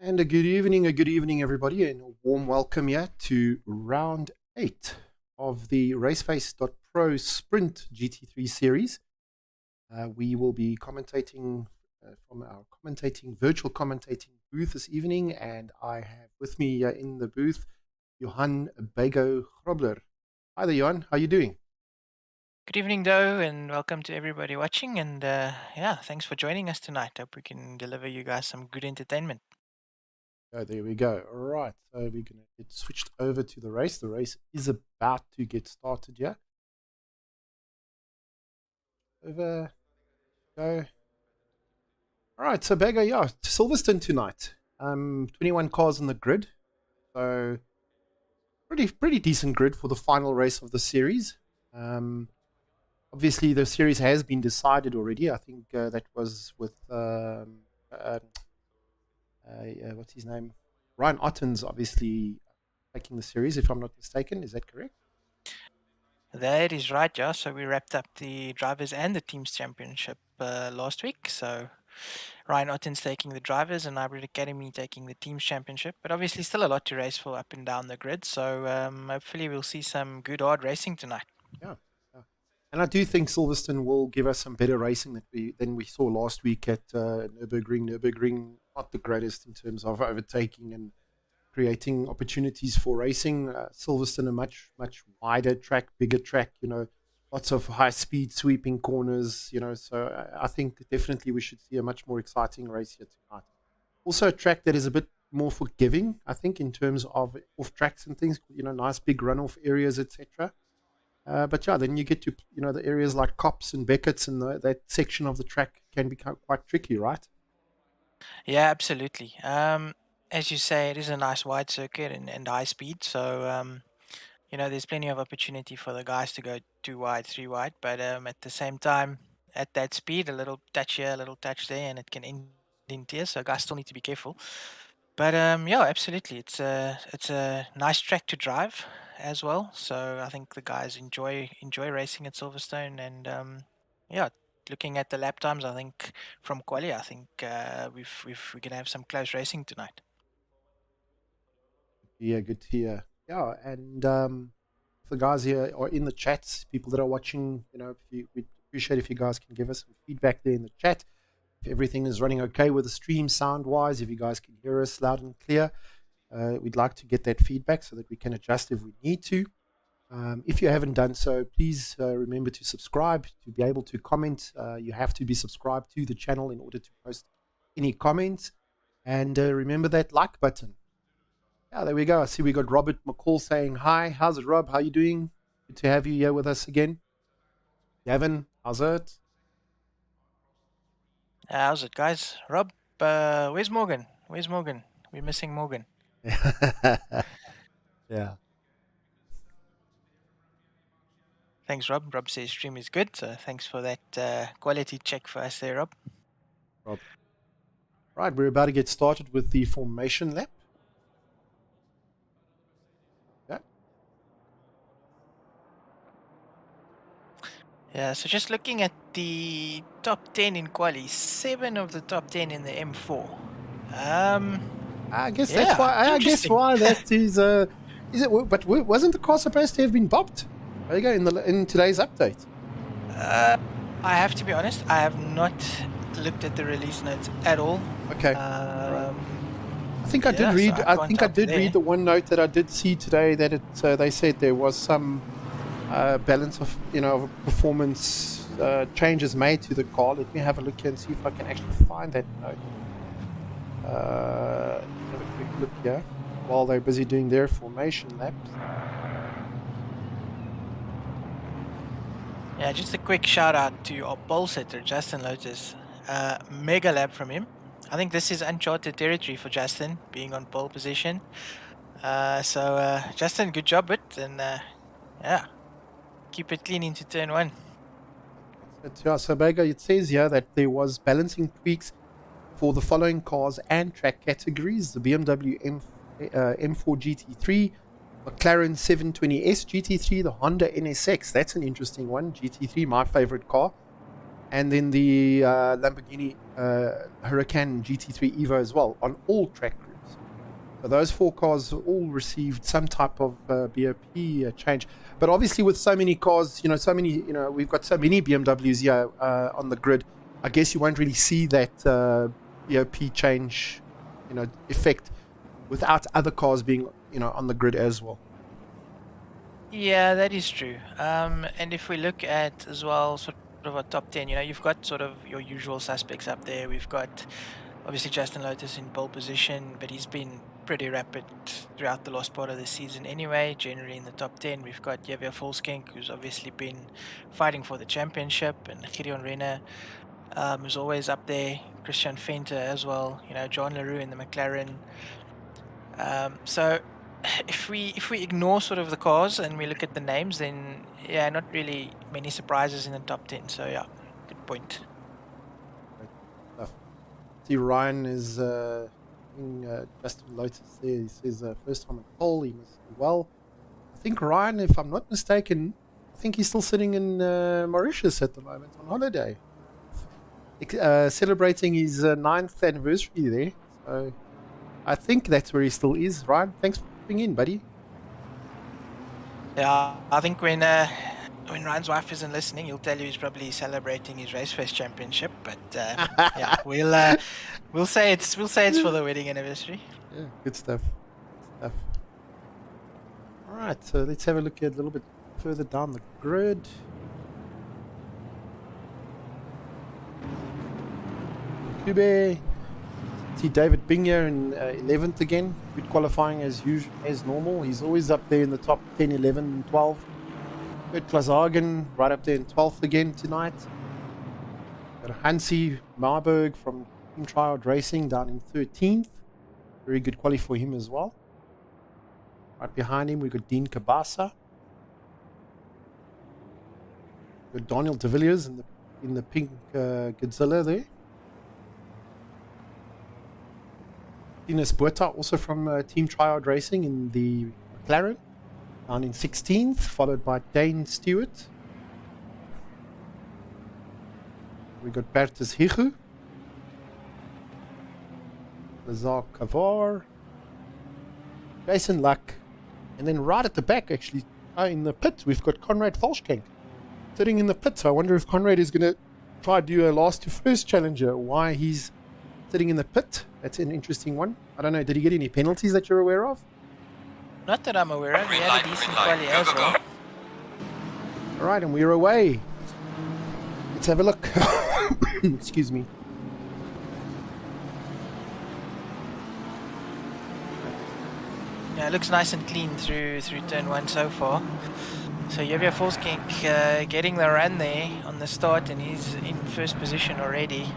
And a good evening, everybody, and a warm welcome here to round 8 of the Raceface.Pro Sprint GT3 series. We will be commentating from our virtual commentating booth this evening, and I have with me in the booth Johann Bago Grobler. Hi there, Johann. How are you doing? Good evening, Douw, and welcome to everybody watching. And thanks for joining us tonight. Hope we can deliver you guys some good entertainment. Oh, there we go. All right, so we're going to get switched over to the race. The race is about to get started here. Over, go. All right, so Bago, yeah, Silverstone tonight. 21 cars on the grid, so pretty decent grid for the final race of the series. Obviously, the series has been decided already. I think that was with what's his name, Ryan Otten's obviously taking the series, if I'm not mistaken. Is that correct? That is right, yeah. So we wrapped up the drivers and the teams championship last week. So Ryan Otten's taking the drivers and Hybrid Academy taking the teams championship. But obviously, still a lot to race for up and down the grid. So hopefully, we'll see some good hard racing tonight. Yeah, yeah. And I do think Silverstone will give us some better racing than we saw last week at Nürburgring. Nürburgring, not the greatest in terms of overtaking and creating opportunities for racing. Silverstone, a much wider track, bigger track. Lots of high speed sweeping corners. So I think definitely we should see a much more exciting race here tonight. Also, a track that is a bit more forgiving, I think, in terms of off tracks and things. Nice big runoff areas, etc. But yeah, then you get to the areas like Cops and Beckett's, and that section of the track can become quite tricky, right? Yeah, absolutely. As you say, it is a nice wide circuit and high speed. So there's plenty of opportunity for the guys to go 2 wide, 3 wide, but at the same time, at that speed, a little touch here, a little touch there, and it can end in tears. So guys still need to be careful. But yeah, absolutely, it's a nice track to drive as well. So I think the guys enjoy racing at Silverstone, and yeah, looking at the lap times, I think from quali, I think we're gonna have some close racing tonight. Yeah, good to hear. Yeah, and for the guys here or in the chats, people that are watching, we'd appreciate if you guys can give us some feedback there in the chat. If everything is running okay with the stream sound wise, if you guys can hear us loud and clear, we'd like to get that feedback so that we can adjust if we need to. If you haven't done so, please remember to subscribe to be able to comment. You have to be subscribed to the channel in order to post any comments. And remember that like button. Yeah, there we go. I see we got Robert McCall saying hi. How's it, Rob? How you doing? Good to have you here with us again. Gavin, how's it? How's it, guys? Rob, where's Morgan? Where's Morgan? We're missing Morgan. Yeah. Thanks, Rob. Rob says stream is good, so thanks for that quality check for us there, Rob. Rob. Right, we're about to get started with the formation lap. Yeah. Yeah, so just looking at the top 10 in quali, 7 of the top 10 in the M4. I guess that's Yeah, why. I guess interesting. why that is. Is it? But wasn't the car supposed to have been bopped? There you go in today's update. I have to be honest, I have not looked at the release notes at all. Okay. Right. I think I did yeah, read. so I can't think I help you did there. read the one note that I did see today that it. They said there was some balance of performance changes made to the car. Let me have a look here and see if I can actually find that note. Let's have a quick look here while they're busy doing their formation laps. Yeah, just a quick shout out to our pole setter, Justin Lotus. Mega lap from him. I think this is uncharted territory for Justin, being on pole position. So Justin, good job, and yeah, keep it clean into turn 1. Yeah, so Bago, it says here that there was balancing tweaks for the following cars and track categories: the BMW M4 GT3, McLaren 720S GT3, the Honda NSX. That's an interesting one. GT3, my favorite car. And then the Lamborghini Huracan GT3 Evo as well on all track groups. So those 4 cars all received some type of BOP change. But obviously with so many cars, we've got so many BMWs here on the grid, I guess you won't really see that BOP change, effect without other cars being, on the grid as well. Yeah, that is true. And if we look at as well, sort of a top 10, you've got sort of your usual suspects up there. We've got obviously Justin Lotus in pole position, but he's been pretty rapid throughout the last part of the season anyway, generally in the top 10. We've got Javier Volskenk, who's obviously been fighting for the championship, and Gideon Renner, who's always up there. Christian Venter as well, John LaRue in the McLaren. So if we ignore sort of the cars and we look at the names, then yeah, not really many surprises in the top 10. So yeah, good point. Great stuff. See, Ryan is Justin Lotus there. He says first time at pole, he must do well. I think Ryan, if I'm not mistaken, I think he's still sitting in Mauritius at the moment on holiday, celebrating his 9th anniversary there. So I think that's where he still is. Ryan, thanks for popping in, buddy. Yeah, I think when Ryan's wife isn't listening, he'll tell you he's probably celebrating his Raceface championship. But yeah, we'll say it's for the wedding anniversary. Yeah, good stuff. Good stuff. All right, so let's have a look at a little bit further down the grid. Kube. See David Bing here in 11th again. Good qualifying as normal. He's always up there in the top 10, 11, and 12. Kurt Klaashagen right up there in 12th again tonight. Got Hansi Marburg from Team Triad Racing down in 13th. Very good quali for him as well. Right behind him, we've got Dean Kabasa. We've got Daniel de Villiers in the pink Godzilla there. Ines Buerta, also from Team Triad Racing in the McLaren, down in 16th, followed by Dane Stewart. We've got Bertus Hichu. Lazar Kavar. Jason Luck. And then right at the back, actually, in the pit, we've got Conrad Volskenk sitting in the pit. So I wonder if Conrad is going to try to do a last to first challenger. Why he's sitting in the pit. That's an interesting one. I don't know. Did he get any penalties that you're aware of? Not that I'm aware of. He had a decent quali as well. All right, and we're away. Let's have a look. Excuse me. Yeah, it looks nice and clean through turn 1 so far. So Javier Volskenk getting the run there on the start, and he's in first position already.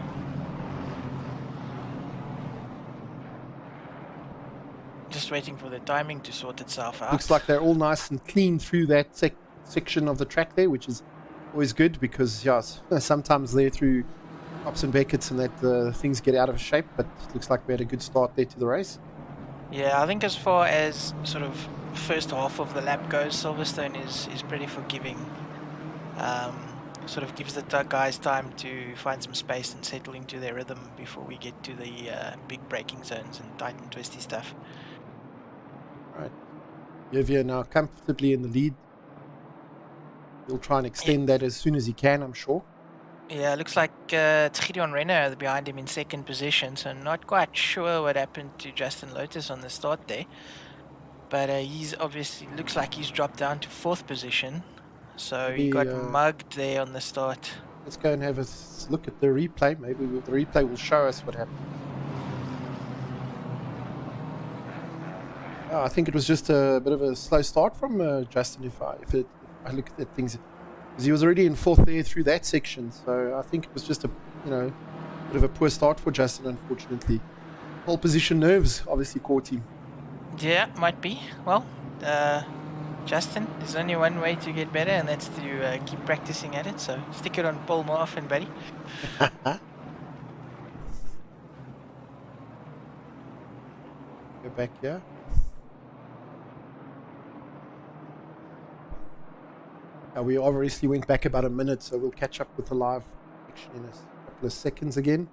Just waiting for the timing to sort itself out. Looks like they're all nice and clean through that section of the track there, which is always good because, yes, sometimes there through Ops and Beckett's and that things get out of shape, but it looks like we had a good start there to the race. Yeah, I think as far as sort of first half of the lap goes, Silverstone is pretty forgiving. Sort of gives the guys time to find some space and settle into their rhythm before we get to the big braking zones and tight and twisty stuff. Right. Javier now comfortably in the lead. He'll try and extend that as soon as he can, I'm sure. Yeah, looks like it's Gideon Renner behind him in second position, so not quite sure what happened to Justin Lotus on the start there. But he's obviously, looks like he's dropped down to fourth position. So he got mugged there on the start. Let's go and have a look at the replay. Maybe the replay will show us what happened. I think it was just a bit of a slow start from Justin, if I look at things. Because he was already in fourth there through that section. So I think it was just a bit of a poor start for Justin, unfortunately. Pole position nerves obviously caught him. Yeah, might be. Well, Justin, there's only one way to get better, and that's to keep practicing at it. So stick it on pole more often, buddy. Go back here. We obviously went back about a minute, so we'll catch up with the live action in a couple of seconds again.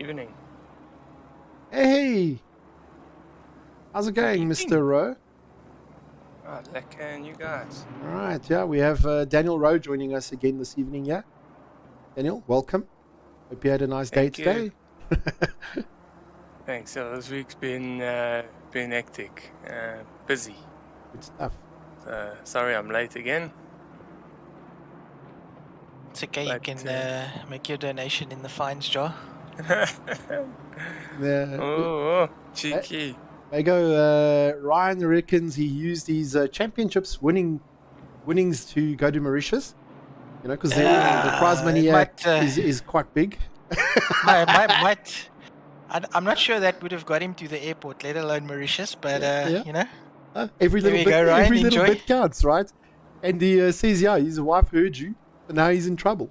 Evening. Hey, how's it going, Good evening. Mr. Rowe? Oh, lekker, and you guys? All right, yeah, we have Daniel Rowe joining us again this evening. Yeah, Daniel, welcome. Hope you had a nice day Thank you. today. Thanks. So this week's been hectic, busy. Good stuff. Sorry I'm late again. It's okay. But, You can make your donation in the fines jar. oh, cheeky. Bago, Ryan reckons he used his championships winnings to go to Mauritius. You know, because the prize money is quite big. I'm not sure that would have got him to the airport, let alone Mauritius. But you know, every little bit counts, right? And he says, yeah, his wife heard you, but now he's in trouble.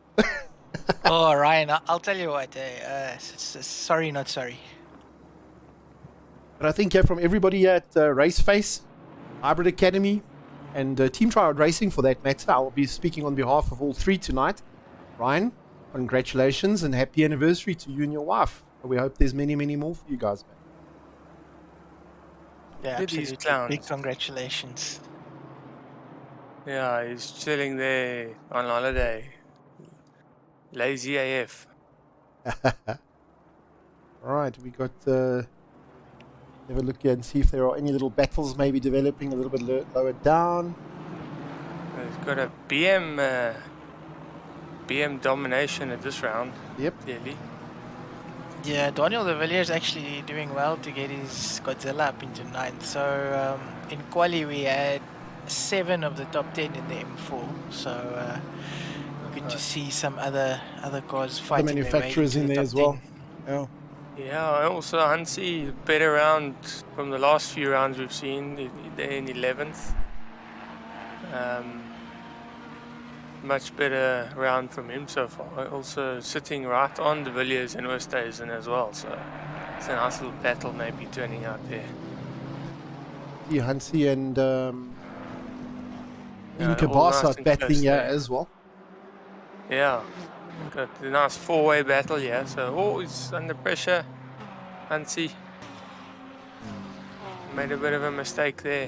Oh, Ryan, I'll tell you what. Sorry, not sorry. But I think from everybody at Raceface, Hybrid Academy, and Team Tryout Racing for that matter, I'll be speaking on behalf of all three tonight. Ryan, congratulations and happy anniversary to you and your wife. We hope there's many, many more for you guys, man. Yeah, absolutely. Big congratulations. Yeah, he's chilling there on holiday. Lazy AF. Alright, we got have a look here and see if there are any little battles maybe developing a little bit lower down. He's got a BM domination at this round. Yep. Clearly. Yeah, Daniel de Villiers actually doing well to get his Godzilla up into 9th. So in quali we had 7 of the top 10 in the M4. So good to see some other cars fighting. The manufacturers in there as well. Yeah. Yeah, also Hansi, better round from the last few rounds we've seen. They're in 11th. Much better round from him so far. Also sitting right on the Villiers and Oosthuizen as well. So it's a nice little battle maybe turning out there. Yeah, Hansi and Kabasa nice battling here as well. Yeah. Got a nice 4-way battle here, so he's under pressure. Hansi made a bit of a mistake there.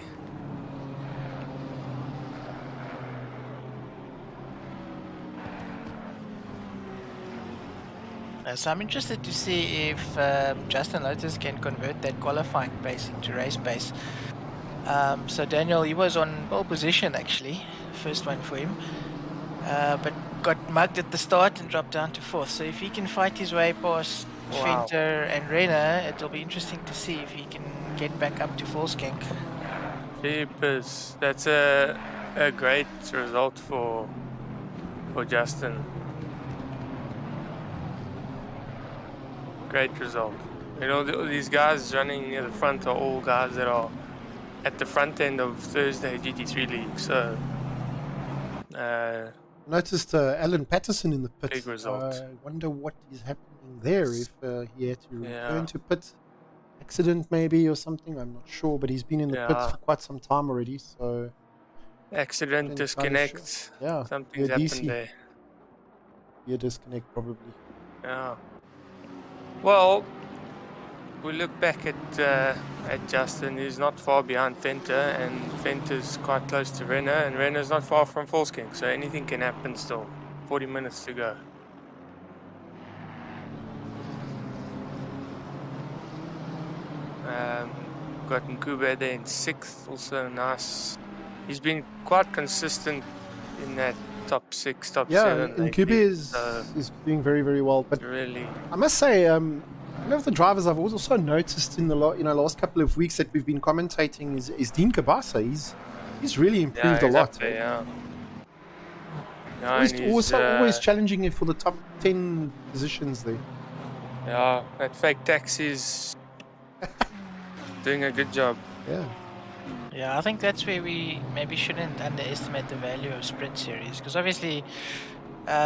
So I'm interested to see if Justin Lotus can convert that qualifying pace into race pace. So Daniel, he was on pole position actually, first one for him, but got mugged at the start and dropped down to 4th. So if he can fight his way past Venter and Renner, it'll be interesting to see if he can get back up to Volkskank. Jeepers, that's a great result for Justin. Great result. You know, these guys running near the front are all guys that are at the front end of Thursday GT3 League. So noticed Alan Patterson in the pit. Big result. I wonder what is happening there. If he had to return to pit, accident maybe or something. I'm not sure, but he's been in the pit for quite some time already. So accident, disconnect. Sure. Yeah, something's happened there. Yeah, disconnect probably. Yeah. Well, we look back at Justin. He's not far behind Venter, and Venter's quite close to Renner, and Renner's not far from Volkskank, so anything can happen still. 40 minutes to go. Got Nkube there in 6th, also nice. He's been quite consistent in that top 6, top 7. Yeah, Nkube is doing very, very well. But really, I must say, one of the drivers I've also noticed in the last couple of weeks that we've been commentating is Dean Kabasa. He's really improved a lot. There, always challenging it for the top 10 positions there. Yeah, that fake taxi's doing a good job. Yeah. Yeah, I think that's where we maybe shouldn't underestimate the value of sprint series, because obviously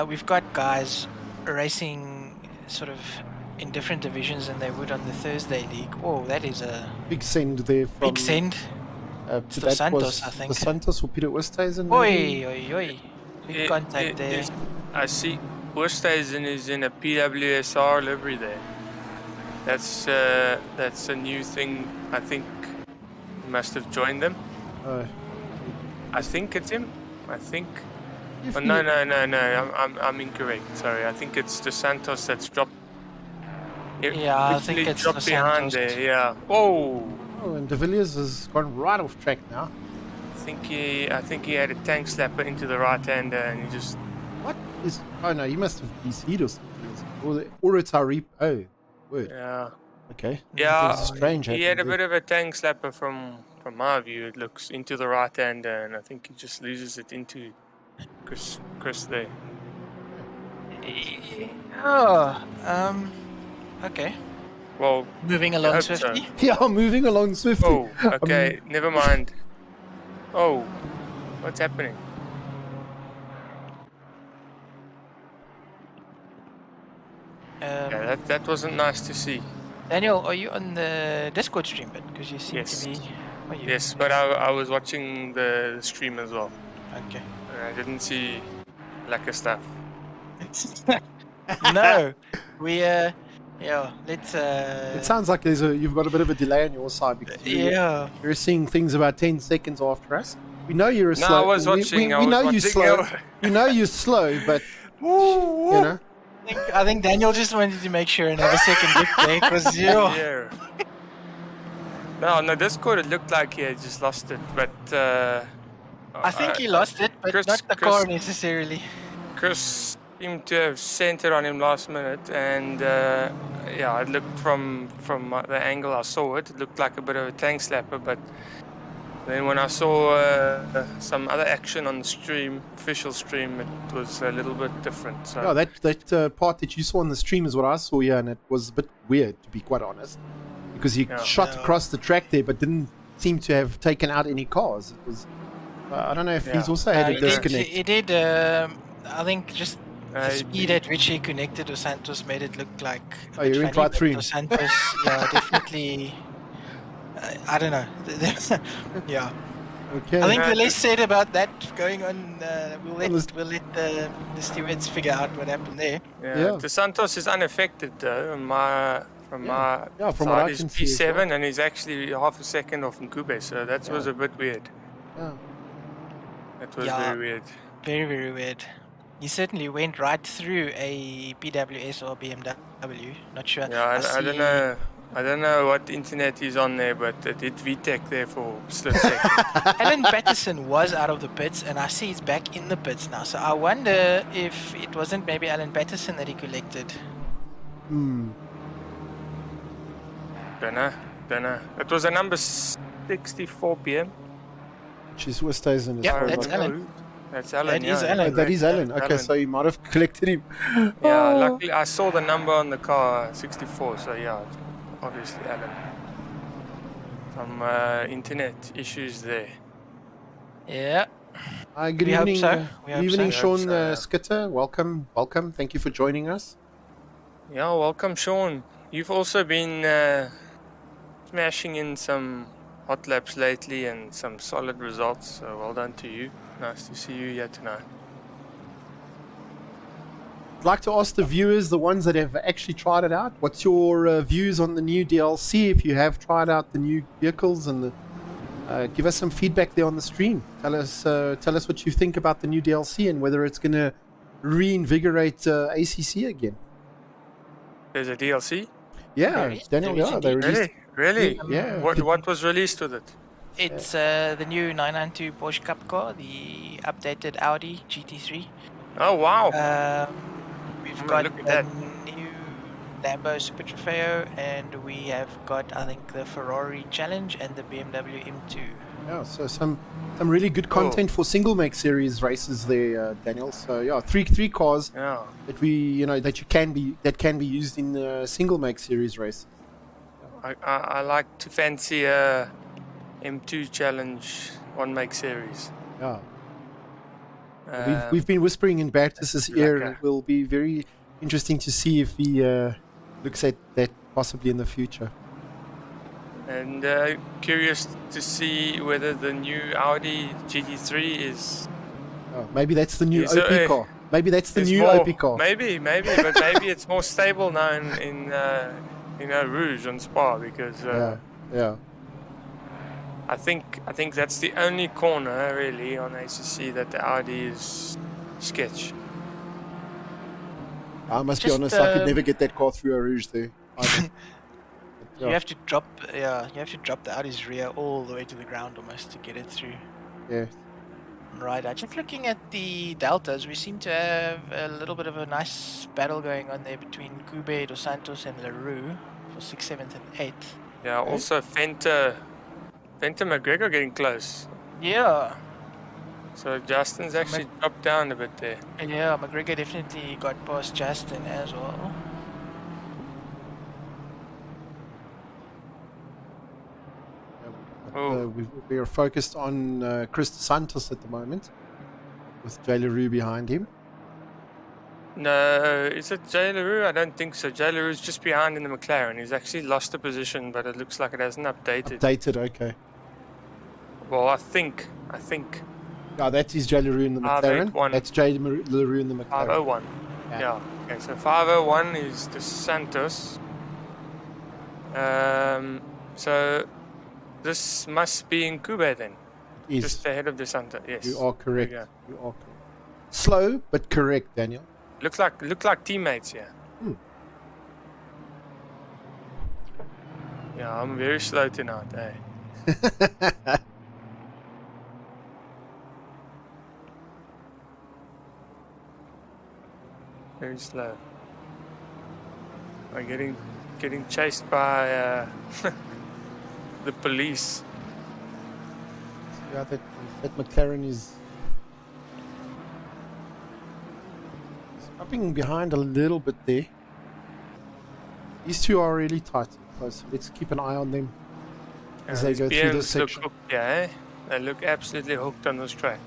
we've got guys racing sort of in different divisions than they would on the Thursday league. Oh, that is a big send there from big send. To Santos, I think. The Santos or Peter Oosthuizen. Oi. Big contact there. I see Oosthuizen is in a PWSR livery there. That's a new thing. I think he must have joined them. I think it's him. I think. Oh, no. I'm incorrect. Sorry. I think it's the Santos that's dropped. Yeah, I think it's dropped the behind Santos. there. Yeah. Whoa. Oh, and De Villiers has gone right off track now. I think he had a tank slapper into the right-hander, and he just. What is? Oh no, he must have DC'd or something. Or it's our reap. Oh, word. Yeah. Okay. Yeah. Strange. He had a bit of a tank slapper from my view. It looks into the right-hander, and I think he just loses it into Chris there. Oh, okay. Well, Moving I along hope so. swiftly. Yeah, moving along swiftly. Oh, okay. Never mind. Oh, what's happening? Yeah, that wasn't nice to see. Daniel, are you on the Discord stream bit? Because you seem Yes. to be. Are you? Yes, but I was watching the stream as well. Okay. I didn't see lekker stuff. No, we let's It sounds like you've got a bit of a delay on your side because you're seeing things about 10 seconds after us. We know you're slow. No, I was watching. We know you're slow. We know you're slow, but you know. I think Daniel just wanted to make sure another second dip there because Yeah. No, Discord, it looked like he had just lost it, but I think he lost it, but not the car necessarily. Chris seemed to have centered on him last minute, and yeah, it looked from the angle I saw it looked like a bit of a tank slapper, but then when I saw some other action on the stream, official stream, it was a little bit different. So. Yeah, that part that you saw on the stream is what I saw here, and it was a bit weird, to be quite honest, because he shot across the track there, but didn't seem to have taken out any cars. It was, I don't know if he's also had a disconnect. He did. I think just the speed at which he connected to Santos made it look like. Oh, you went right through him. Santos, yeah, definitely. I don't know. Yeah. Okay. I think the less said about that going on, we'll let the stewards figure out what happened there. Yeah. The Santos is unaffected though. From my from side, what I he's can see P7 and he's actually half a second off Nkube, so that was a bit weird. Yeah. That was very weird. Very, very weird. He certainly went right through a PWS or BMW. Not sure. Yeah, I don't know. I don't know what internet he's on there, but it did VTech there for a split second. Alan Patterson was out of the pits, and I see he's back in the pits now. So I wonder if it wasn't maybe Alan Patterson that he collected. Dunno. It was a number 64 PM. Which stays in his Yeah, that's Alan. That's Alan. That is Alan. Oh, that is Alan. Okay, so you might have collected him. Yeah, luckily I saw the number on the car, 64. So yeah, obviously Alan. Some internet issues there. Yeah. Good evening. Good evening, Sean Skitter. Welcome. Thank you for joining us. Yeah, welcome, Sean. You've also been smashing in some hot laps lately and some solid results. So well done to you. Nice to see you here tonight. I'd like to ask the viewers, the ones that have actually tried it out, what's your views on the new DLC? If you have tried out the new vehicles, and give us some feedback there on the stream. Tell us what you think about the new DLC and whether it's going to reinvigorate ACC again. There's a DLC? Yeah, Daniel. They released. Really? Yeah. What was released with it? It's the new 992 Porsche Cup car, the updated Audi GT3. Oh wow! We've got the new Lambo Super Trofeo, and we have got, I think, the Ferrari Challenge and the BMW M2. Yeah, so some really good content for single make series races there, Daniel. So yeah, three cars that can be used in the single make series race. I like to fancy a M2 Challenge one make series. Yeah. We've been whispering in Bertus's ear, and it will be very interesting to see if he looks at that possibly in the future. And curious to see whether the new Audi GT3 is... maybe that's the new OP car. Maybe that's the new OP car. Maybe, but maybe it's more stable now in Rouge on Spa, because yeah. I think that's the only corner really on ACC that the Audi is sketch. I must be Just, honest, I could never get that car through a Rouge there. either. But, You have to drop the Audi's rear all the way to the ground almost to get it through. yeah. Right, just looking at the deltas, we seem to have a little bit of a nice battle going on there between Kube, Dos Santos, and Leroux for 6th, 7th, and 8th. Yeah, also Fenta McGregor getting close. Yeah, So Justin's actually dropped down a bit there. yeah, McGregor definitely got past Justin as well. We are focused on Chris Santos at the moment, with Jay Leroux behind him. No, is it Jay Leroux? I don't think so. Jay Leroux's just behind in the McLaren. He's actually lost a position, but it looks like it hasn't updated. Updated, okay. Well, I think. Yeah, that is Jay Leroux in the McLaren. 581. That's Jay Leroux in the McLaren. 501. Yeah. Okay, so 501 is the Santos. So this must be in Cuba then. Is. Just ahead of the Santos. Yes. You are correct. There You are correct. Slow but correct, Daniel. Look like teammates, yeah. Yeah, I'm very slow tonight, eh? Very slow. I'm getting chased by the police. Yeah, that McLaren is dropping behind a little bit there. These two are really tight. So let's keep an eye on them as they go through this section. Look hooked, yeah, they look absolutely hooked on this track.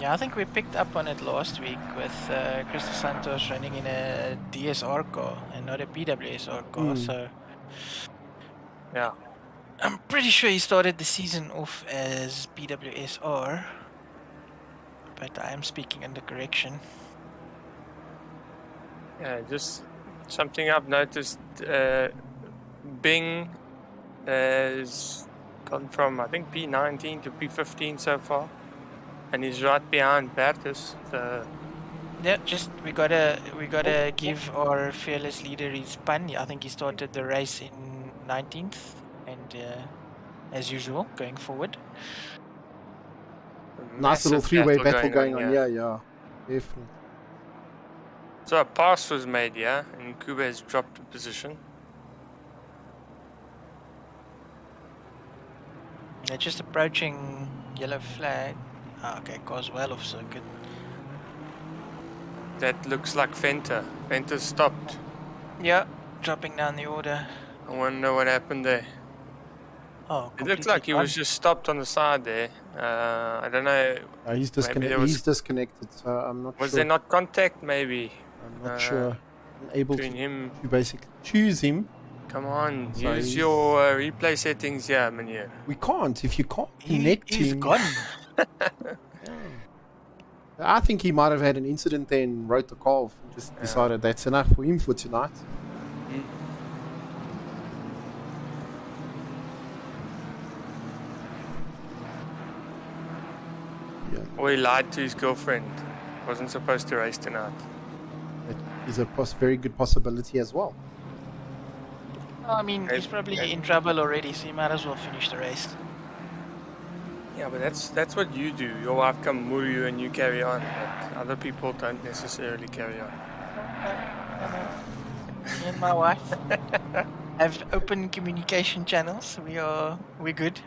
Yeah, I think we picked up on it last week with Chris Santos running in a DSR car and not a PWSR car, so yeah. I'm pretty sure he started the season off as PWSR, but I am speaking under correction. Yeah, just something I've noticed. Bing has gone from, I think, P19 to P15 so far, and he's right behind Bertus. So yeah, just we gotta give our fearless leader his pun. I think he started the race in 19th, and as usual, going forward. Nice little three-way battle going on. Yeah, definitely. So a pass was made, yeah, and Kuba has dropped a position. They're just approaching yellow flag. Okay, car's well off circuit. That looks like Fenta. Fenta stopped. Yeah, dropping down the order. I wonder what happened there. Oh, it looks like he was just stopped on the side there. I don't know. He's disconnected. He's disconnected, so I'm not sure. Was there not contact, maybe? I'm not sure. I'm able to basically choose him. Come on, so use your replay settings here, Manu. We can't. If you can't connect him... He's gone. I think he might have had an incident there and wrote the call off and just decided that's enough for him for tonight. Yeah. Or he lied to his girlfriend. Wasn't supposed to race tonight. That is a very good possibility as well. I mean, he's probably in trouble already, so he might as well finish the race. Yeah, but that's what you do. Your wife come move you and you carry on, but other people don't necessarily carry on. Me and my wife have open communication channels. We're good.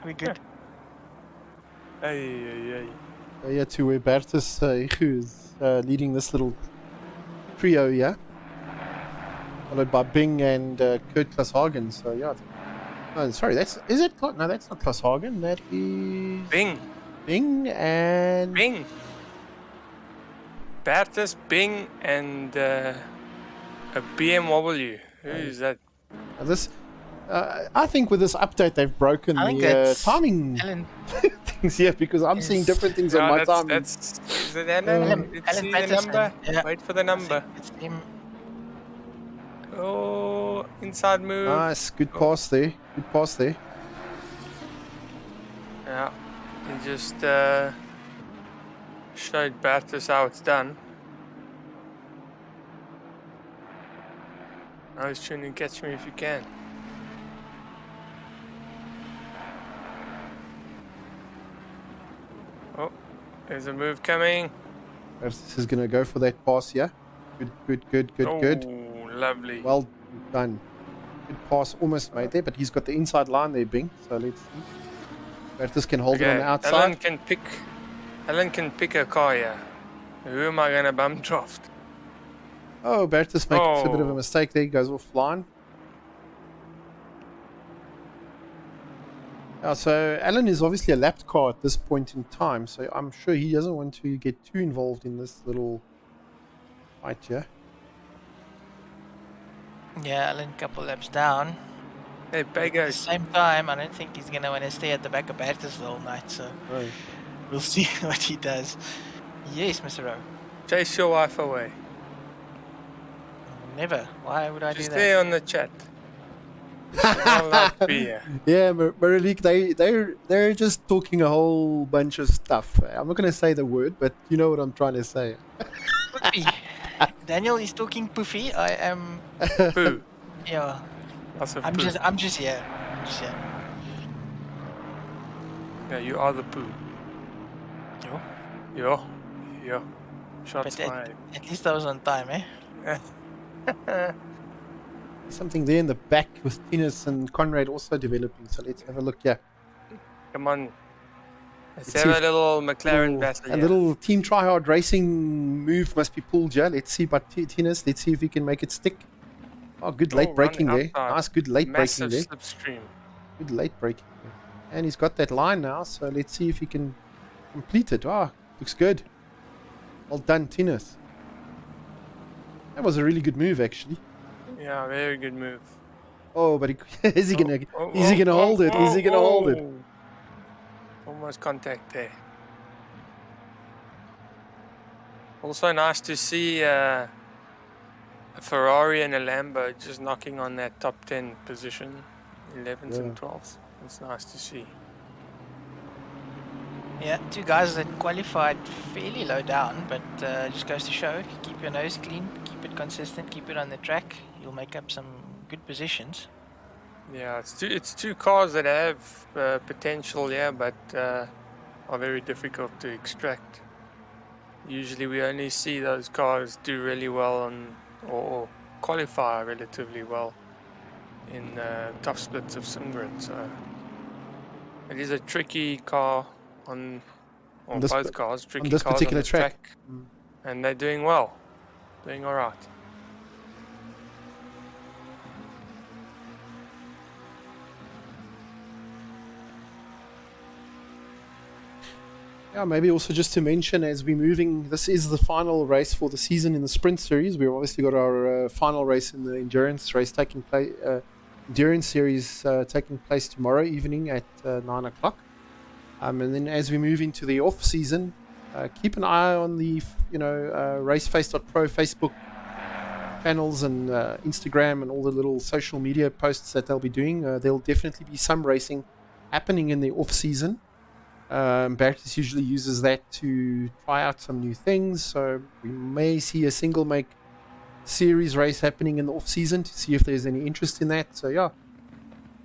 Hey. Yeah, to where Bertus who's leading this little trio, yeah? Followed by Bing and Kurt Klaashagen. So yeah. Oh, sorry, is it? No, that's not Klaashagen. That is Bing and Bertus, Bing, and a BMW. Who is that? This, I think with this update they've broken the timing things here because I'm seeing different things on my timing. That's the number. Alan Wait for the number. It's him. Oh, inside move. Nice, good pass there. Good pass there. Yeah, he just showed Bertus how it's done. Now he's trying to catch me if you can. Oh, there's a move coming. This is gonna go for that pass here. Good. Oh, lovely. Well done. Good pass, almost made there, but he's got the inside line there, Bing. So let's see. Bertus can hold it on the outside. Alan can pick a car here. Who am I gonna bum draft? Oh, Bertus makes a bit of a mistake there. He goes offline. So Alan is obviously a lapped car at this point in time, so I'm sure he doesn't want to get too involved in this little fight here. Yeah, Alan, couple laps down. Hey, Bago. At the same time, I don't think he's going to want to stay at the back of Bertus the whole night, so we'll see what he does. Yes, Mr. Rowe. Chase your wife away. Never. Why would I Just do that? stay on the chat. Yeah, Marilique, they're just talking a whole bunch of stuff. I'm not going to say the word, but you know what I'm trying to say. Poofy. Daniel is talking poofy. I am Poo. Yeah. I'm just here. Yeah, you are the poo. Yo. Shots fired. At least I was on time, eh? Something there in the back with Tinus and Conrad also developing. So let's have a look here. Come on. Let's have a little McLaren battle. A little Team Tryhard Racing move must be pulled here. Let's see, but Tinus, let's see if we can make it stick. Oh, good late braking there. Nice, good late braking there. Slipstream. Good late braking there. And he's got that line now, so let's see if he can complete it. Oh, looks good. Well done, Tinus. That was a really good move, actually. Yeah, very good move. Oh, but is he gonna hold it? Is he gonna hold it? Almost contact there. Also nice to see a Ferrari and a Lambo just knocking on that top 10 position, 11th and 12th. It's nice to see. Yeah, two guys that qualified fairly low down, but just goes to show, keep your nose clean, keep it consistent, keep it on the track, you'll make up some good positions. Yeah, it's two cars that have potential, but are very difficult to extract. Usually we only see those cars do really well or qualify relatively well in tough splits of SimGrid. So it is a tricky car on both cars, tricky on this cars particular on the track. And they're doing well, doing all right. Yeah, maybe also just to mention as we're moving, this is the final race for the season in the sprint series. We've obviously got our final race in the endurance race taking place, endurance series taking place tomorrow evening at 9 o'clock. And then as we move into the off season, keep an eye on the Raceface.Pro Facebook channels and Instagram and all the little social media posts that they'll be doing. There'll definitely be some racing happening in the off season. Bertus usually uses that to try out some new things, so we may see a single make series race happening in the off season to see if there's any interest in that. So yeah,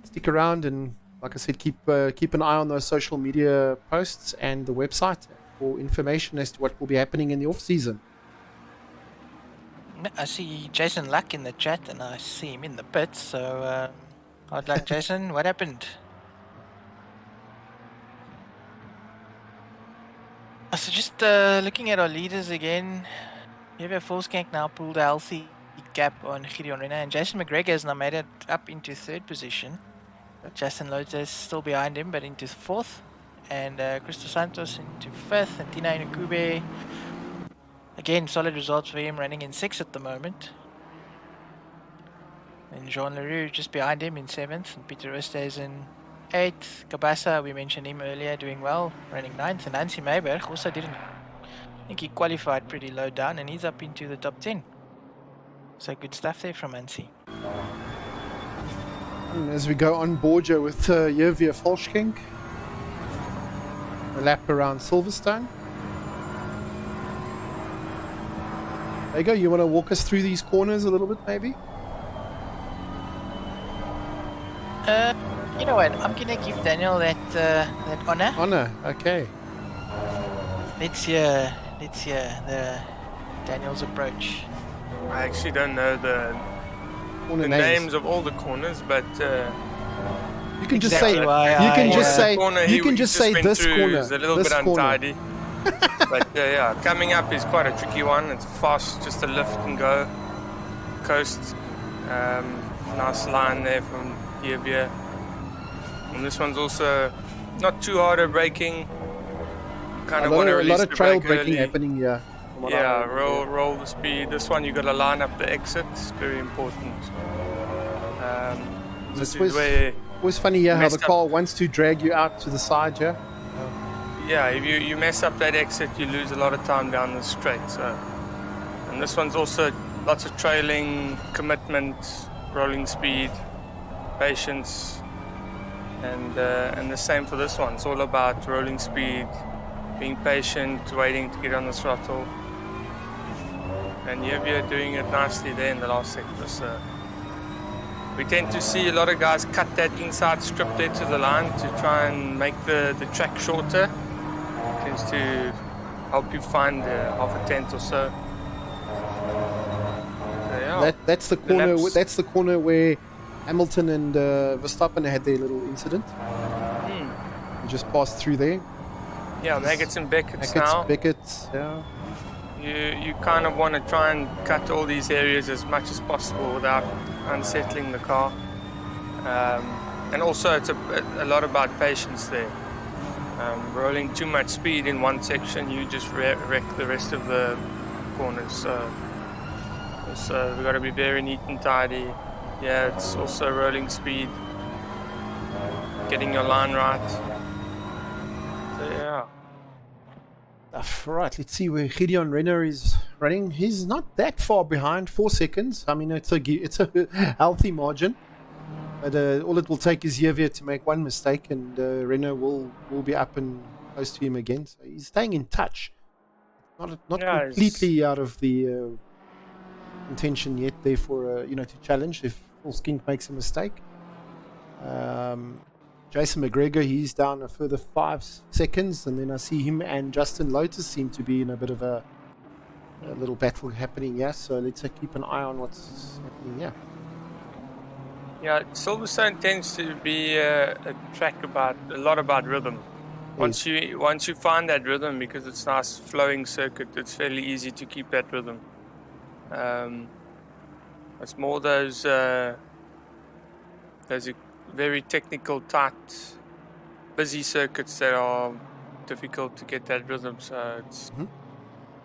stick around and, like I said, keep an eye on those social media posts and the website for information as to what will be happening in the off season. I see Jason Luck in the chat and I see him in the pits, so hard luck, Jason. What happened? So just looking at our leaders again, Javier Volskank now pulled a healthy gap on Gideon Renner, and Jason McGregor has now made it up into third position. Justin Lotus still behind him, but into fourth, and Cristo Santos into fifth, and Tina Inukube, again, solid results for him, running in sixth at the moment. And Jean Leroux just behind him in seventh, and Peter Riste is in 8th. Kabasa, we mentioned him earlier, doing well, running 9th. And Nancy Mayberg also didn't. I think he qualified pretty low down and he's up into the top 10. So good stuff there from Nancy. And as we go on board here with Yervia Volschking, a lap around Silverstone. Bago, you want to walk us through these corners a little bit, maybe? You know what? I'm gonna give Daniel that honor. Honor, okay. Let's hear the Daniel's approach. I actually don't know the Corner names of all the corners, but you can just Exactly say why you can I, just say corner you can just say went this through corner. is a little this bit corner. untidy. But yeah, coming up is quite a tricky one. It's fast, just a lift and go. Coast, nice line there from Yervia. And this one's also not too hard at braking. Kind of want to a release lot of the trail brake braking early. happening here. from what I Yeah, remember. roll the speed. This one you got to line up the exits. Very important. This is where Always funny here how the messed up. car wants to drag you out to the side here. Yeah, if you mess up that exit, you lose a lot of time down the straight. So, and this one's also lots of trailing, commitment, rolling speed, patience, and the same for this one. It's all about rolling speed, being patient, waiting to get on the throttle. And you're doing it nicely there in the last sector. So we tend to see a lot of guys cut that inside strip there to the line to try and make the track shorter. Tends to help you find half a tenth or so. Yeah. That's the corner. laps- That's the corner where Hamilton and Verstappen had their little incident. Hmm. We just passed through there. Yeah, Maggots and Beckett's now. Beckett's, yeah. You kind of want to try and cut all these areas as much as possible without unsettling the car. And also it's a lot about patience there. Rolling too much speed in one section, you just wreck the rest of the corners. So we've got to be very neat and tidy. Yeah, it's also rolling speed, getting your line right. So yeah. Right, let's see where Gideon Renner is running. He's not that far behind, 4 seconds. I mean, it's a healthy margin. But all it will take is Yervia to make one mistake, and Renner will be up and close to him again. So he's staying in touch. Not Yeah, completely out of the intention yet. There for to challenge if Skink makes a mistake. Jason McGregor, he's down a further 5 seconds, and then I see him and Justin Lotus seem to be in a bit of a little battle happening. Yeah, so let's keep an eye on what's happening. Yeah. Yeah, Silverstone tends to be a track a lot about rhythm. Once you find that rhythm, because it's a nice flowing circuit, it's fairly easy to keep that rhythm. It's more those very technical, tight, busy circuits that are difficult to get that rhythm. So it's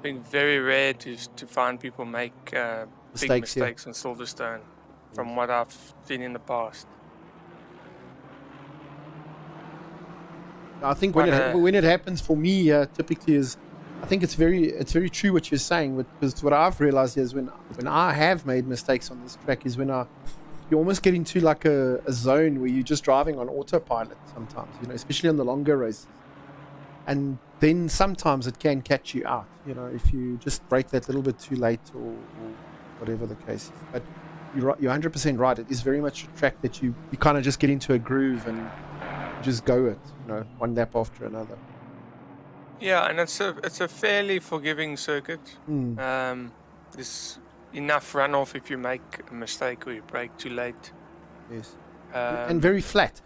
been very rare to find people make big mistakes in Silverstone, from what I've seen in the past. I think when it happens for me, typically is, I think it's very true what you're saying. Because what I've realized is when I have made mistakes on this track is when you almost get into like a zone where you're just driving on autopilot sometimes, especially on the longer races. And then sometimes it can catch you out, if you just brake that little bit too late or whatever the case is. But you're 100% right. It is very much a track that you kind of just get into a groove and just go it, one lap after another. Yeah, and it's a fairly forgiving circuit. There's enough runoff if you make a mistake or you brake too late. Yes. And very flat.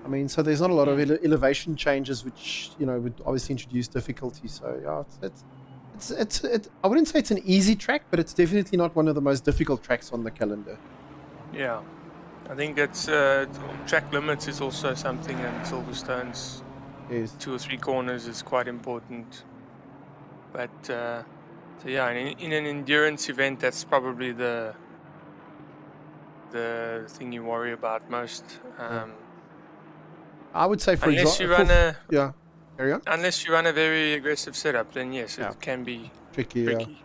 I mean, so there's not a lot of elevation changes, which would obviously introduce difficulty. So yeah, it's I wouldn't say it's an easy track, but it's definitely not one of the most difficult tracks on the calendar. Yeah, I think that's track limits is also something, and Silverstone's 2 or 3 corners is quite important. But so yeah, in an endurance event, that's probably the thing you worry about most. I would say, for unless example, carry on. Unless you run a very aggressive setup, then yes, it can be tricky.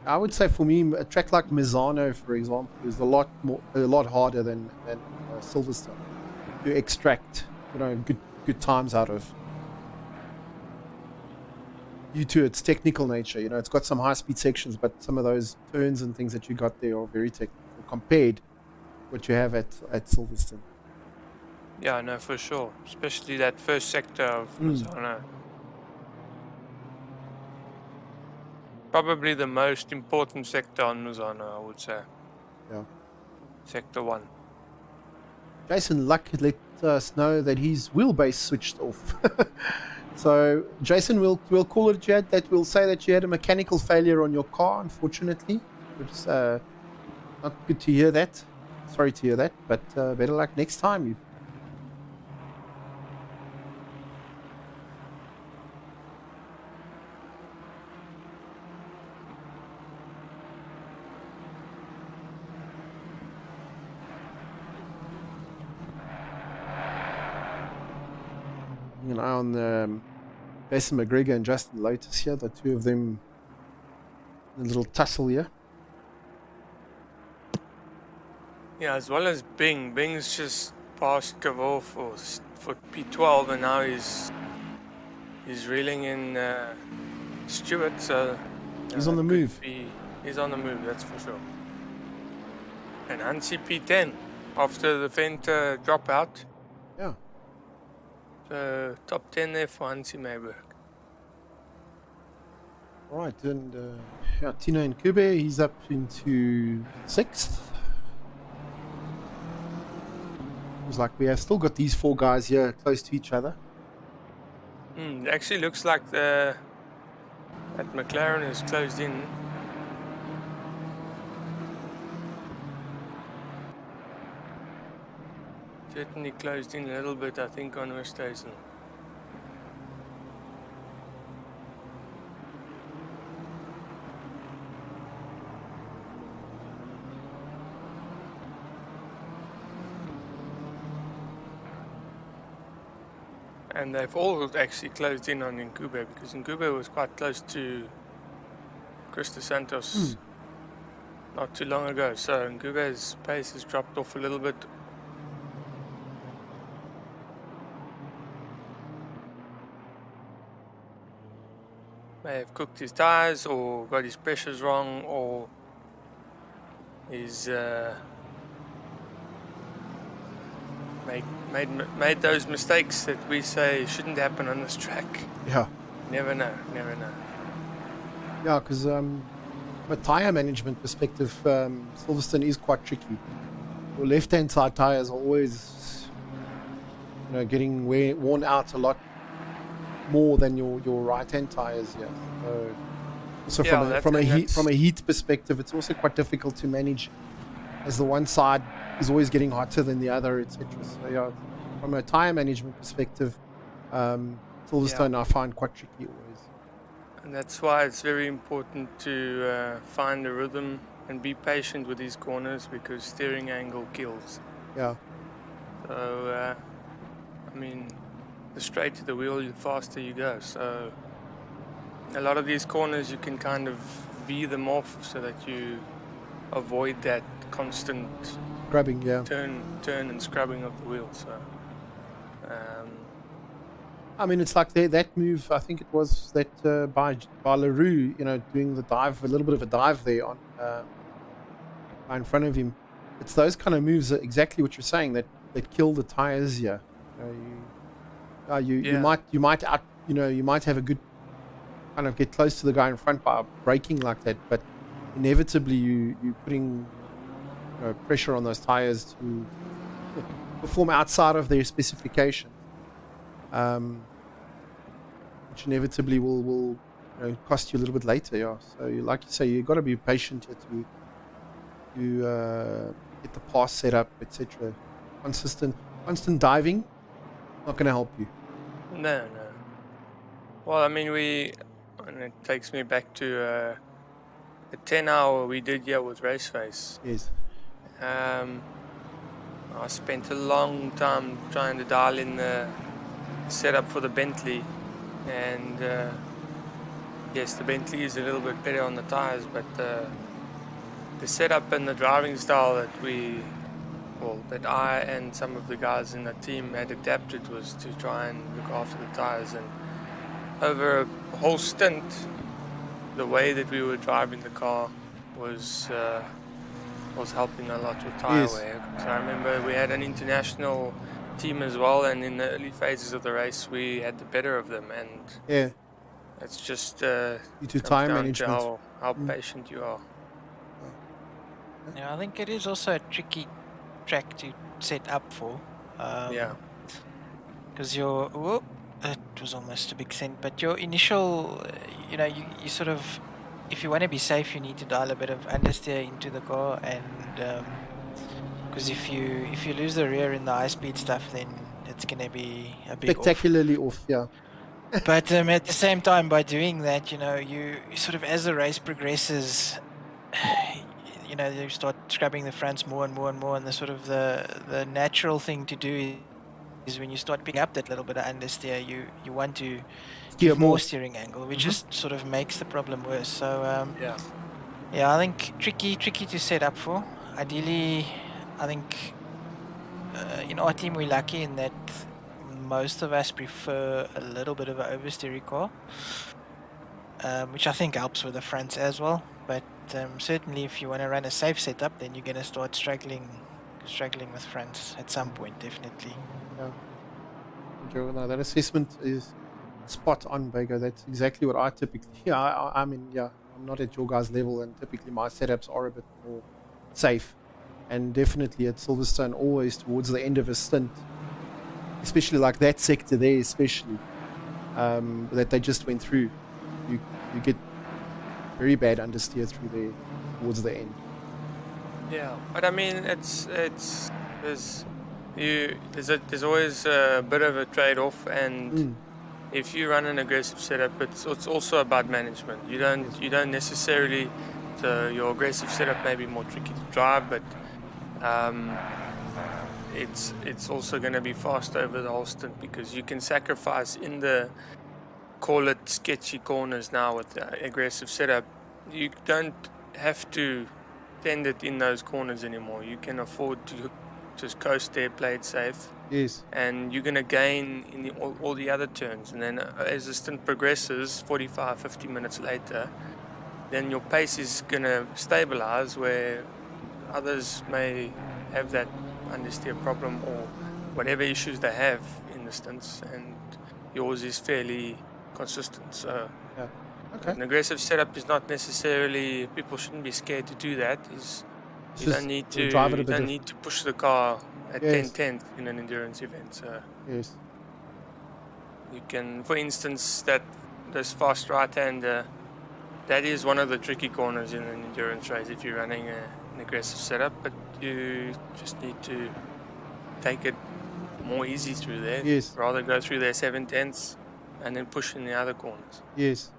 I would say for me, a track like Misano, for example, is a lot harder than Silverstone to extract, good times out of. Due to its technical nature, it's got some high-speed sections, but some of those turns and things that you got there are very technical compared to what you have at Silverstone. Yeah, no, for sure. Especially that first sector of Misano. Probably the most important sector on Misano, I would say. Yeah. Sector 1. Jason Luck let us know that his wheelbase switched off. So, Jason, we'll call it yet. That we'll say that you had a mechanical failure on your car, unfortunately. It's not good to hear that. Sorry to hear that, but better luck next time. An eye on Jason McGregor and Justin Lotus here, the two of them in a little tussle here. Yeah, as well as Bing. Bing's just passed Gerber for P12, and now he's reeling in Stewart. So he's on the move. He's on the move, that's for sure. And Hansi P10 after the Venter dropout. Yeah. So top 10 there for Hansi Mayberg. Right, and Tino and Kube, he's up into 6th. Looks like we have still got these 4 guys here close to each other. It actually looks like that McLaren is closed in. Certainly closed in a little bit, I think, on Westhuizen. And they've all actually closed in on Nkube, because Nkube was quite close to Krista Santos not too long ago. So Nkube's pace has dropped off a little bit. May have cooked his tires or got his pressures wrong, or he's made those mistakes that we say shouldn't happen on this track. Yeah. Never know. Yeah, because from a tyre management perspective, Silverstone is quite tricky. Your left-hand side tyres are always, getting worn out a lot more than your right-hand tyres. Yeah. So from a heat perspective, it's also quite difficult to manage, as the one side is always getting hotter than the other, etc. So yeah, from a tyre management perspective, Silverstone I find quite tricky always. And that's why it's very important to find a rhythm and be patient with these corners, because steering angle kills. Yeah. So, the straighter the wheel, the faster you go. So, a lot of these corners you can kind of V them off so that you avoid that constant grabbing, turn and scrubbing of the wheel. So, it's like that move. I think it was that by LaRue, doing the dive, a little bit of a dive there on in front of him. It's those kind of moves, exactly what you're saying, that kill the tires here. You might have a good kind of get close to the guy in front by braking like that, but inevitably you're putting pressure on those tires to perform outside of their specifications, which inevitably will cost you a little bit later. Yeah. So like you say, you've got to be patient here to get the pass set up, etc. Constant diving not going to help you. No. Well, and it takes me back to a 10-hour we did here with Raceface. Yes. I spent a long time trying to dial in the setup for the Bentley, and yes, the Bentley is a little bit better on the tires, but the setup and the driving style that I and some of the guys in the team had adapted was to try and look after the tires. And over a whole stint, the way that we were driving the car was helping a lot with tire wear. So I remember we had an international team as well, and in the early phases of the race, we had the better of them. And Yeah. it's just Due to comes time down management. to how patient you are. Yeah, I think it is also a tricky track to set up for. Yeah. Because that was almost a big thing. But your initial, you sort of, if you want to be safe, you need to dial a bit of understeer into the car, and because if you lose the rear in the high speed stuff, then it's gonna be a big Spectacularly off, yeah. But at the same time, by doing that, you sort of, as the race progresses, you start scrubbing the fronts more and more and more, and the natural thing to do is when you start picking up that little bit of understeer, you want to give more steering angle, which just sort of makes the problem worse. So yeah, I think tricky to set up for. Ideally, I think in our team we're lucky in that most of us prefer a little bit of an oversteery car, which I think helps with the fronts as well. But certainly, if you want to run a safe setup, then you're going to start struggling with fronts at some point, definitely. Yeah. No, that assessment is spot on, Bago. That's exactly what I typically. Yeah, I mean, yeah, I'm not at your guys' level, and typically my setups are a bit more safe. And definitely at Silverstone, always towards the end of a stint, especially like that sector there, especially that they just went through, you get very bad understeer through there towards the end. Yeah, but I mean, there's always a bit of a trade-off, and if you run an aggressive setup, it's also about management. You don't necessarily. So your aggressive setup may be more tricky to drive, but it's also going to be fast over the whole stint, because you can sacrifice in the, call it, sketchy corners now with the aggressive setup. You don't have to tend it in those corners anymore. You can afford to just coast there, play it safe. Yes. And you're going to gain in all the other turns. And then as the stint progresses, 45, 50 minutes later, then your pace is going to stabilize, where others may have that understeer problem or whatever issues they have in the stints, and yours is fairly consistent. So yeah. Okay. An aggressive setup is not necessarily, people shouldn't be scared to do that. You don't need to push the car at 10/10 in an endurance event. So yes. You can, for instance, this fast right-hander, that is one of the tricky corners in an endurance race if you're running an aggressive setup, but you just need to take it more easy through there. Yes. Rather go through there 7/10 and then push in the other corners. Yes.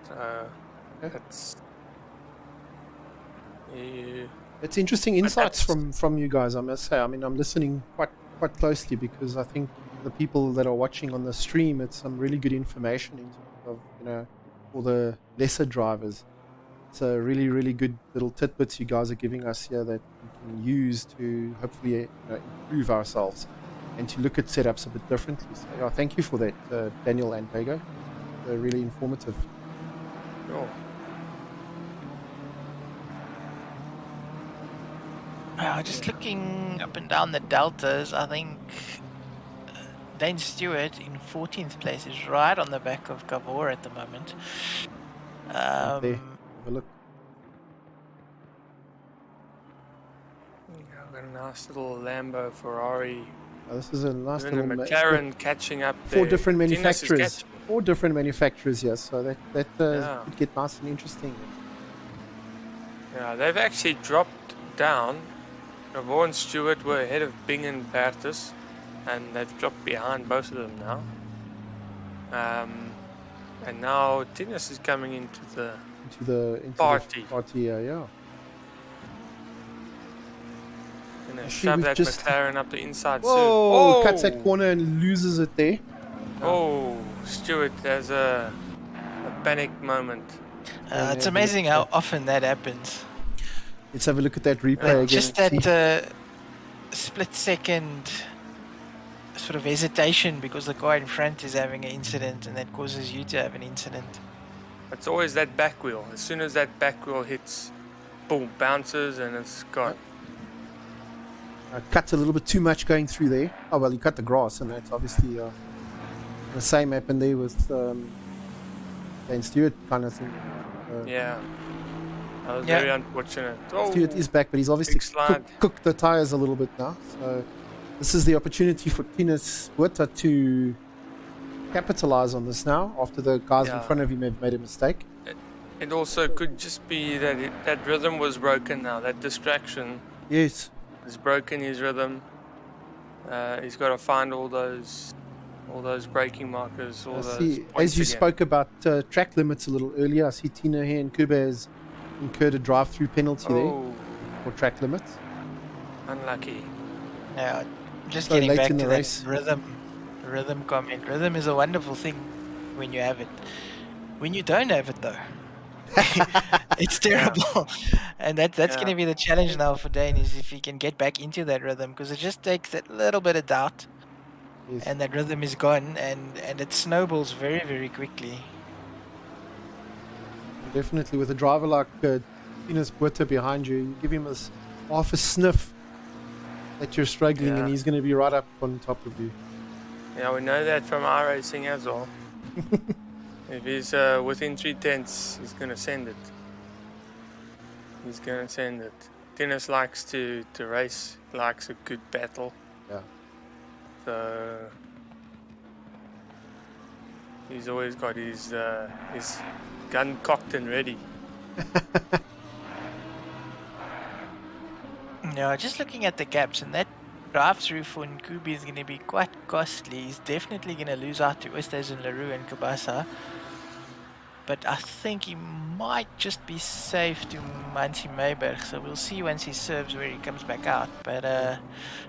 So that's... It's interesting insights from you guys, I must say. I mean, I'm listening quite closely, because I think the people that are watching on the stream, it's some really good information in terms of, for the lesser drivers. It's a really, really good little tidbits you guys are giving us here that we can use to hopefully improve ourselves and to look at setups a bit differently. So yeah, thank you for that, Daniel and Bago. They're really informative. Sure. Just looking up and down the deltas, I think Dane Stewart in 14th place is right on the back of Gerber at the moment. There, have a look. I've got a nice little Lambo Ferrari. Oh, this is a nice little McLaren catching up. Four different manufacturers. Four different manufacturers here, so that could get nice and interesting. Yeah, they've actually dropped down. Gerber and Stewart were ahead of Bing and Bertus, and they've dropped behind both of them now. And now Tinus is coming into the party. Yeah. Gonna shove that McLaren up the inside soon. Oh, cuts that corner and loses it there. Oh, Stewart has a panic moment. It's amazing how often that happens. Let's have a look at that replay again. Just that split second sort of hesitation because the car in front is having an incident, and that causes you to have an incident. It's always that back wheel. As soon as that back wheel hits, boom, bounces and it's gone. Cut a little bit too much going through there. Oh well, you cut the grass, and that's obviously the same happened there with Dan Stewart kind of thing. Yeah, that was very unfortunate. Oh, Stewart is back, but he's obviously cooked the tires a little bit now. So this is the opportunity for Tinus Buerta to capitalize on this now after the guys in front of him have made a mistake. It also could just be that that rhythm was broken now. That distraction. Yes. Has broken his rhythm. He's got to find all those braking markers. As you spoke about track limits a little earlier, I see Tina here and Kuba has incurred a drive-through penalty there for track limits. Unlucky. Yeah, just so getting back in to the that race. rhythm comment. Rhythm is a wonderful thing when you have it. When you don't have it, though, it's terrible. And that's going to be the challenge now for Dane, is if he can get back into that rhythm, because it just takes that little bit of doubt, and that rhythm is gone, and it snowballs very, very quickly. Definitely, with a driver like Tinus Buerta behind you, you give him half a sniff that you're struggling, and he's going to be right up on top of you. Yeah, we know that from our racing as well. If he's within 3/10, he's going to send it. He's going to send it. Tinus likes to race, likes a good battle. Yeah. So he's always got his gun cocked and ready. No, just looking at the gaps, and that drive-through for Nkubi is going to be quite costly. He's definitely going to lose out to Oosthuizen, Leroux and Kabasa. But I think he might just be safe to Mansi Mayberg, so we'll see once he serves where he comes back out. But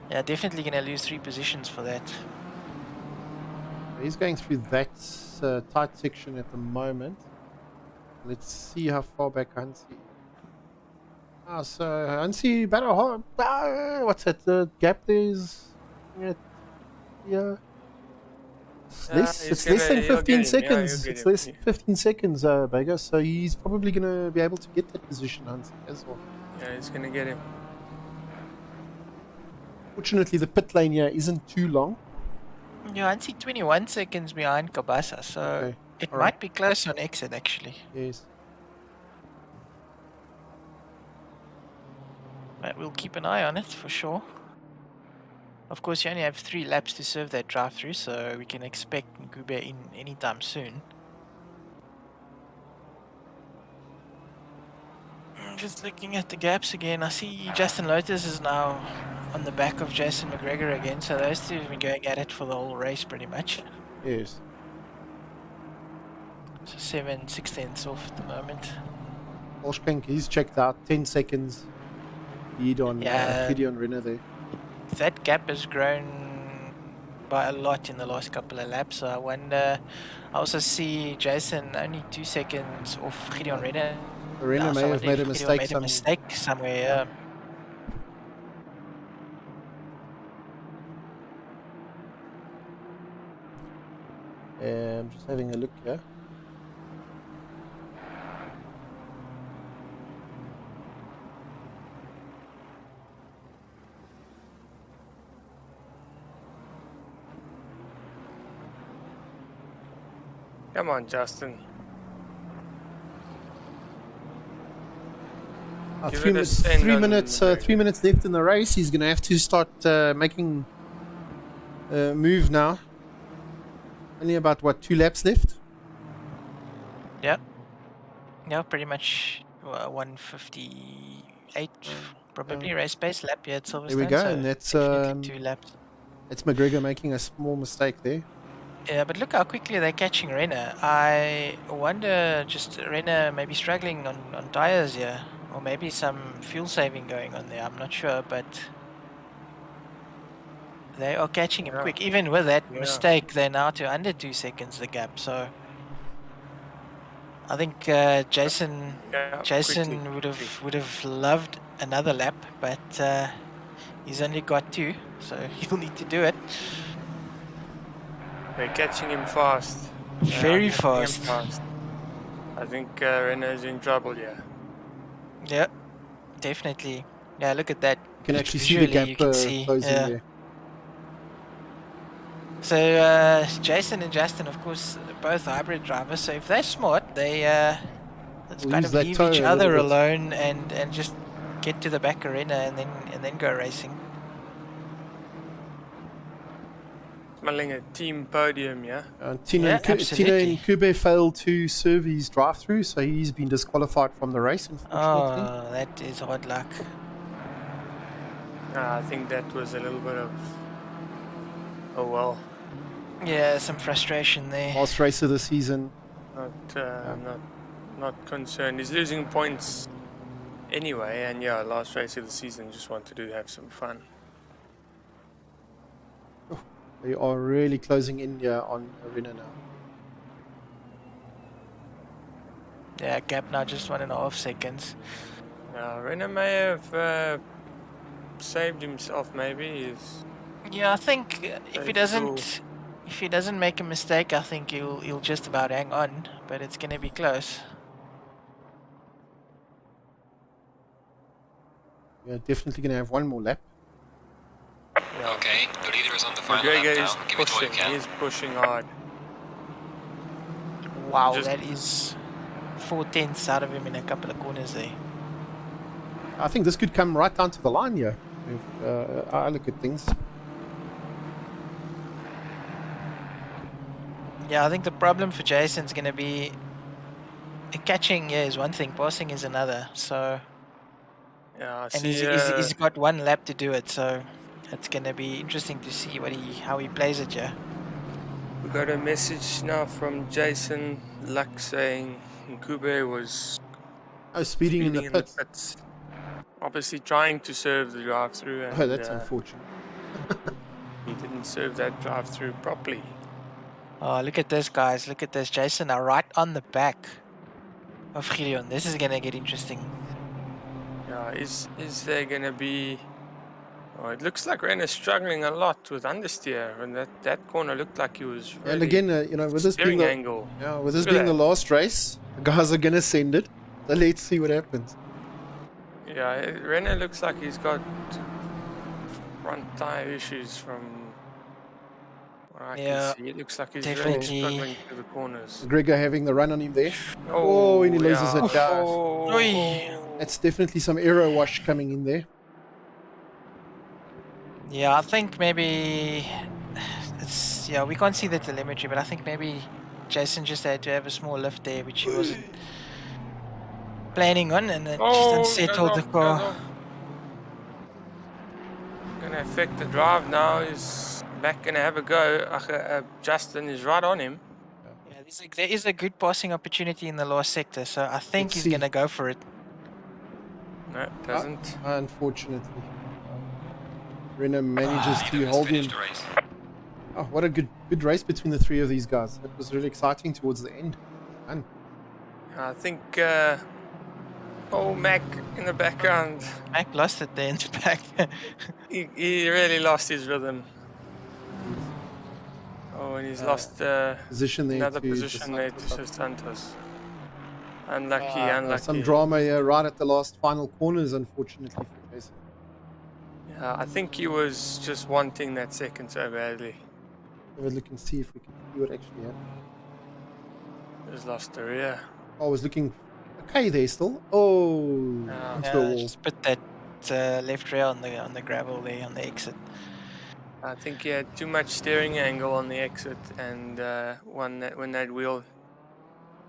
yeah, definitely going to lose 3 positions for that. He's going through that tight section at the moment. Let's see how far back Hansi. So Hansi better what's that? The gap there is it's less than 15 seconds. It's less than 15 seconds, Bago. So he's probably going to be able to get that position, Hansi, as well. Yeah, he's going to get him. Fortunately, the pit lane here isn't too long. Yeah, Hansi 21 seconds behind Kabasa, so it might be close on exit, actually. Yes. But we'll keep an eye on it for sure. Of course, you only have 3 laps to serve that drive-through, so we can expect Ngube in anytime soon. Just looking at the gaps again, I see Justin Lotus is now on the back of Jason McGregor again, so those two have been going at it for the whole race pretty much. Yes. So 7/16 off at the moment. Olschkenk, he's checked out 10 seconds lead on Gideon Renner there. That gap has grown by a lot in the last couple of laps, so I wonder. I also see Jason only 2 seconds off Gideon Renner. Renner may have made a mistake somewhere. I'm just having a look here. Come on, Justin. 3 minutes left in the race. He's going to have to start making a move now. Only about 2 laps left. Yeah. Yeah, pretty much 1:58 probably race pace lap here at Silverstone. There we go, so and that's 2 laps. That's McGregor making a small mistake there. Yeah, but look how quickly they're catching Renner. I wonder, just Renner maybe struggling on tires here, or maybe some fuel saving going on there. I'm not sure, but they are catching him quick. Even with that mistake, they're now to under 2 seconds the gap. So I think Jason quickly. would have loved another lap, but he's only got 2, so he'll need to do it. They're catching him fast. They are Very catching him fast. fast. I think Renault's in trouble here. Yeah, definitely. Yeah, look at that. You can actually see the Visually, gap you can see. closing Yeah. there. So Jason and Justin, of course, both hybrid drivers. So if they're smart, they We'll kind use of that leave toe each a little other bit. alone and just get to the back arena and then go racing. Smelling a team podium, yeah? Tino Yeah, absolutely. Kube failed to serve his drive-through, so he's been disqualified from the race, unfortunately. Oh, that is hard luck. I think that was a little bit of, oh well, Yeah, some frustration there. Last race of the season. not concerned. He's losing points anyway, and yeah, last race of the season, just wanted to have some fun. They are really closing in here on arena now. Yeah, gap now just 1.5 seconds. Renner may have saved himself. Maybe Yeah, I think if he Very doesn't make a mistake, I think he'll just about hang on, but it's gonna be close. Yeah, definitely going to have one more lap. Okay, the leader is on the final lap McGregor now. is Give it all you pushing. can. He's pushing hard. Wow, Just- that is 4/10 out of him in a couple of corners there. I think this could come right down to the line here, if I look at things. Yeah, I think the problem for Jason's gonna be catching. Yeah, is one thing, passing is another. So, Yeah, I and see. he's got 1 lap to do it. So, it's gonna be interesting to see how he plays it. Yeah. We got a message now from Jason Luck saying Nkube was Speeding in the pits. pits. Obviously trying to serve the drive-through, and Oh, that's unfortunate. he didn't serve that drive-through properly. Oh, look at this, guys. Look at this. Jason now right on the back of Gideon. This is gonna get interesting. Yeah, is there gonna be? Oh, it looks like Renner's struggling a lot with understeer, and that corner looked like he was. Really And again, with this being steering angle. with this Look at being the that. last race, the guys are going to send it. So let's see what happens. Yeah, Renner looks like he's got front tire issues from what I Yeah, can see. It looks like he's really definitely. struggling through the corners. Gregor having the run on him there. Oh, and he loses it down. Oi. That's definitely some aero wash coming in there. Yeah, I think maybe we can't see the telemetry, but I think maybe Jason just had to have a small lift there, which he wasn't planning on, and it just unsettled the car. Gonna affect the drive now. He's back gonna have a go. Justin is right on him. Yeah, there is a good passing opportunity in the last sector, so I think Let's he's see. gonna go for it. No, it doesn't. Unfortunately. Renner manages to Leader has hold him. finished the race. Oh, what a good race between the three of these guys. It was really exciting towards the end. And I think. Mac in the background. Mac lost it there in the back. He really lost his rhythm. Oh, and he's lost position there another to position there to Santos. Santos. Unlucky. Some drama here right at the last final corners, unfortunately for Jason. Yeah, I think he was just wanting that second so badly. Have a look and see if we can see what actually happened. Just lost the rear. Oh, I was looking okay there still. Oh, Yeah. into a wall. Just put that left rail on the gravel there on the exit. I think he had too much steering angle on the exit, and when that wheel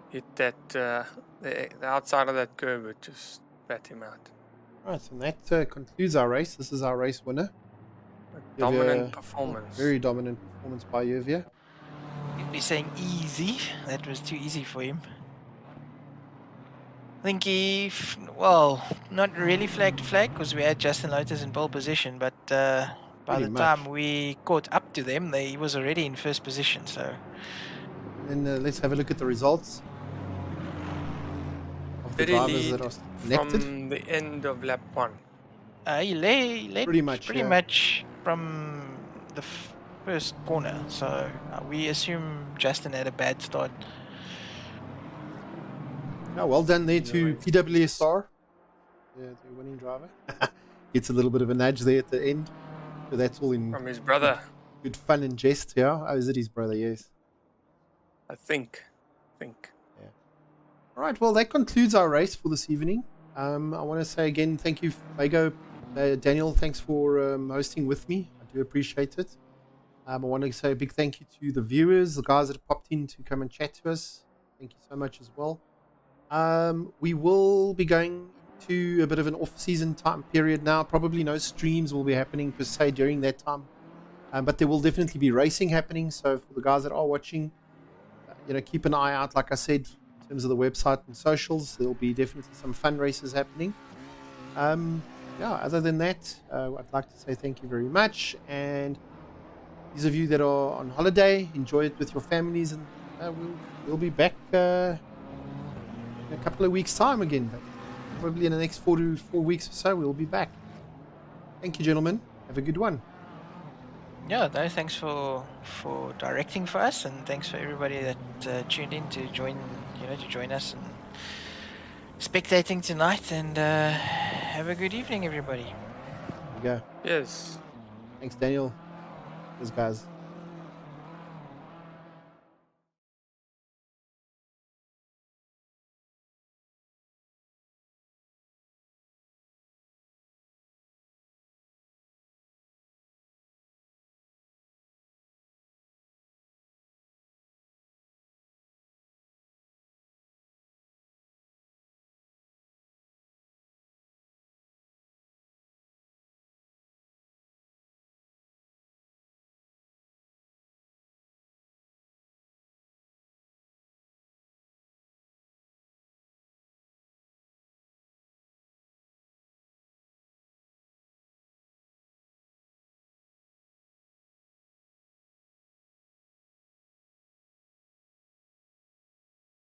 hit that the outside of that curb, it just spat him out. Right, and that concludes our race. This is our race winner. Dominant performance. Very dominant performance by Yevia. You'd be saying easy. That was too easy for him. I think not really flag to flag because we had Justin Lotus in pole position, but by Pretty the much. time we caught up to them, he was already in first position. So And let's have a look at the results. of the Did he drivers that lead are connected. from the end of lap 1? He led Pretty much, pretty yeah. much from the first corner. So we assume Justin had a bad start. Oh, well done there No to worries. PWSR, the winning driver. Gets a little bit of a nudge there at the end. So that's all in From his brother, good fun and jest, yeah. Oh, is it his brother? Yes. I think. Yeah. All right, well, that concludes our race for this evening. I want to say again, thank you, Bago. Daniel, thanks for hosting with me. I do appreciate it. I want to say a big thank you to the viewers, the guys that have popped in to come and chat to us. Thank you so much as well. We will be going to a bit of an off-season time period now. Probably no streams will be happening per se during that time, but there will definitely be racing happening. So for the guys that are watching, keep an eye out. Like I said, in terms of the website and socials, there'll be definitely some fun races happening. Other than that, I'd like to say thank you very much. And those of you that are on holiday, enjoy it with your families, and we'll be back in a couple of weeks' time again. But probably in the next 4 weeks or so, we'll be back. Thank you, gentlemen. Have a good one. Yeah, no, thanks for directing for us, and thanks for everybody that tuned in to join us and spectating tonight. And have a good evening, everybody. There you go. Yes. Thanks, Daniel. Those guys.